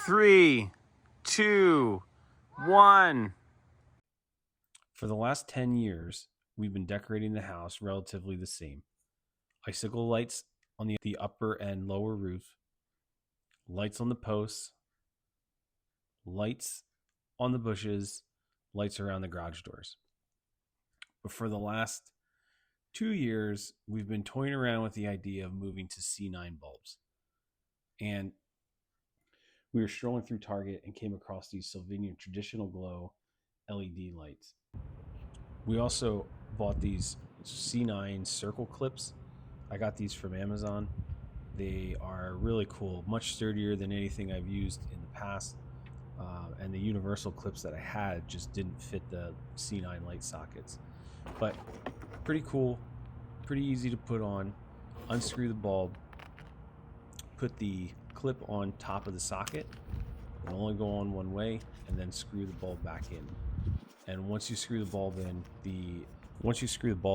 3, 2, 1. For the last 10 years, we've been decorating the house relatively the same. Icicle lights on the upper and lower roof, lights on the posts, lights on the bushes, lights around the garage doors. But for the last 2 years, we've been toying around with the idea of moving to C9 bulbs. And we were strolling through Target and came across these Sylvania traditional glow LED lights. We also bought these C9 circle clips. I got these from Amazon. They are really cool, much sturdier than anything I've used in the past. And the universal clips that I had just didn't fit the C9 light sockets. But pretty cool, pretty easy to put on. Unscrew the bulb, put the clip on top of the socket. It'll only go on one way, and then screw the bulb back in. And once you screw the bulb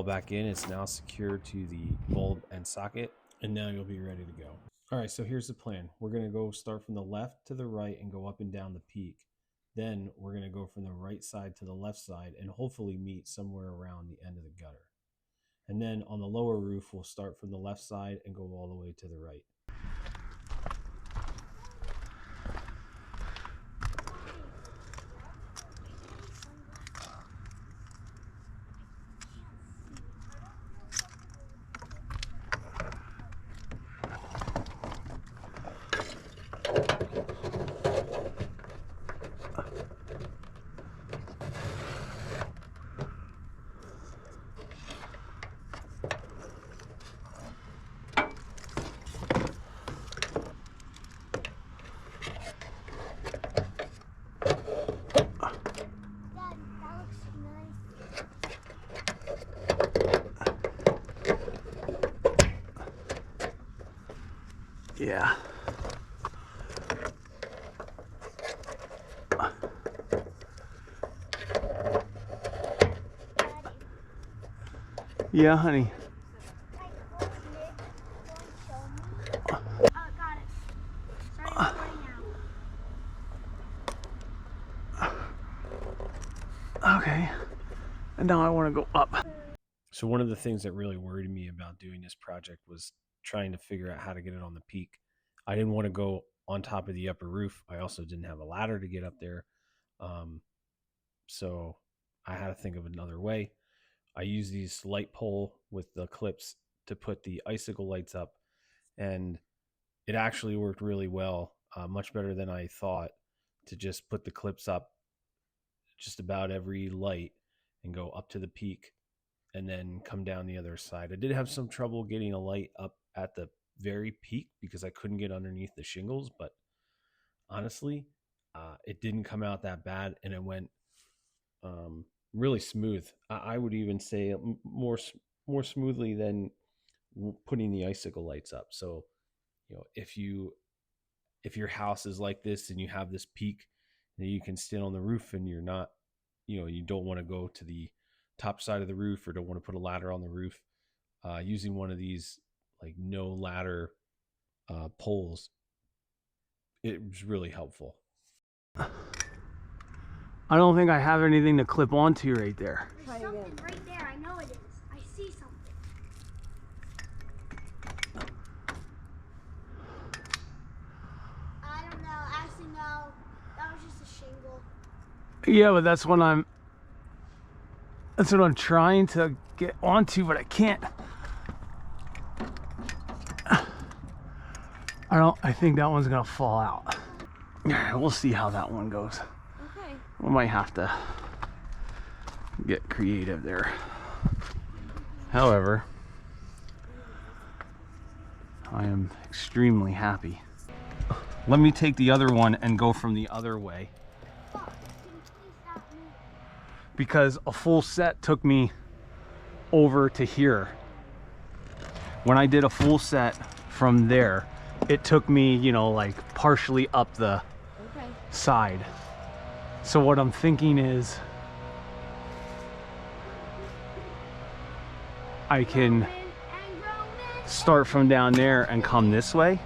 back in, it's now secured to the bulb and socket, and now you'll be ready to go. All right, so here's the plan. We're gonna go start from the left to the right and go up and down the peak. Then we're gonna go from the right side to the left side and hopefully meet somewhere around the end of the gutter. And then on the lower roof, we'll start from the left side and go all the way to the right. Yeah. Yeah, honey. Oh, got it. Starting now. Okay. And now I want to go up. So one of the things that really worried me about doing this project was trying to figure out how to get it on the peak. I didn't want to go on top of the upper roof. I also didn't have a ladder to get up there. So I had to think of another way. I used these light pole with the clips to put the icicle lights up, and it actually worked really well, much better than I thought, to just put the clips up just about every light and go up to the peak and then come down the other side. I did have some trouble getting a light up at the very peak because I couldn't get underneath the shingles, but honestly, it didn't come out that bad, and it went really smooth. I would even say more smoothly than putting the icicle lights up. So, if your house is like this and you have this peak that you can stand on the roof and you're not, you don't want to go to the top side of the roof or don't want to put a ladder on the roof, using one of these like no ladder poles, it was really helpful. I don't think I have anything to clip onto right there. There's something right there. I know it is. I see something. I don't know. Actually, no. That was just a shingle. Yeah, but that's what I'm trying to get onto, but I can't. I think that one's gonna fall out. We'll see how that one goes. Okay. We might have to get creative there. However, I am extremely happy. Let me take the other one and go from the other way, because a full set took me over to here. When I did a full set from there, it took me, like partially up the side. So what I'm thinking is I can start from down there and come this way.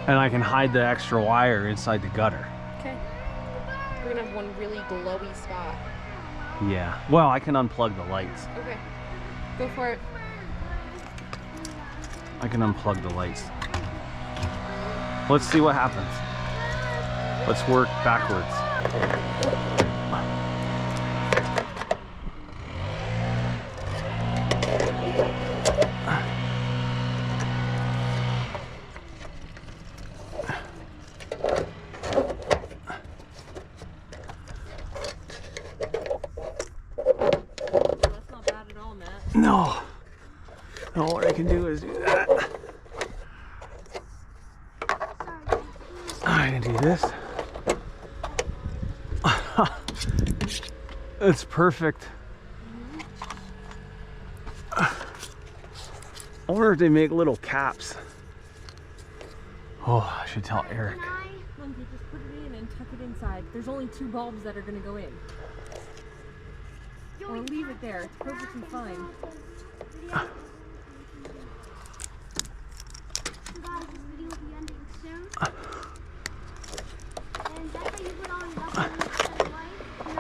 And I can hide the extra wire inside the gutter. Okay. We're gonna have one really glowy spot. Yeah. Well, I can unplug the lights. Okay. Go for it. I can unplug the lights. Let's see what happens. Let's work backwards. That's not bad at all, Matt. No. No, what I can do is do that. I can do this. It's perfect. I wonder if they make little caps. Oh, I should tell Eric. Lindsay, just put it in and tuck it inside. There's only 2 bulbs that are gonna go in. Or leave it there. It's perfectly fine. So guys, this video will be ending soon. And that's why you put all your stuff in the light. Do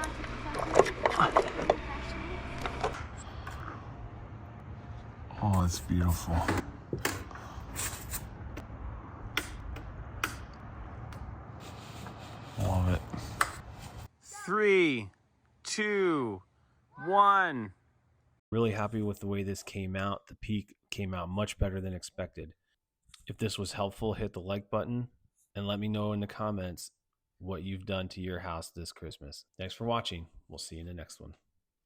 not take professionally. Oh, it's beautiful. Love it. 3, 2, 1. Really happy with the way this came out. The peak came out much better than expected. If this was helpful, hit the like button and let me know in the comments what you've done to your house this Christmas. Thanks for watching. We'll see you in the next one.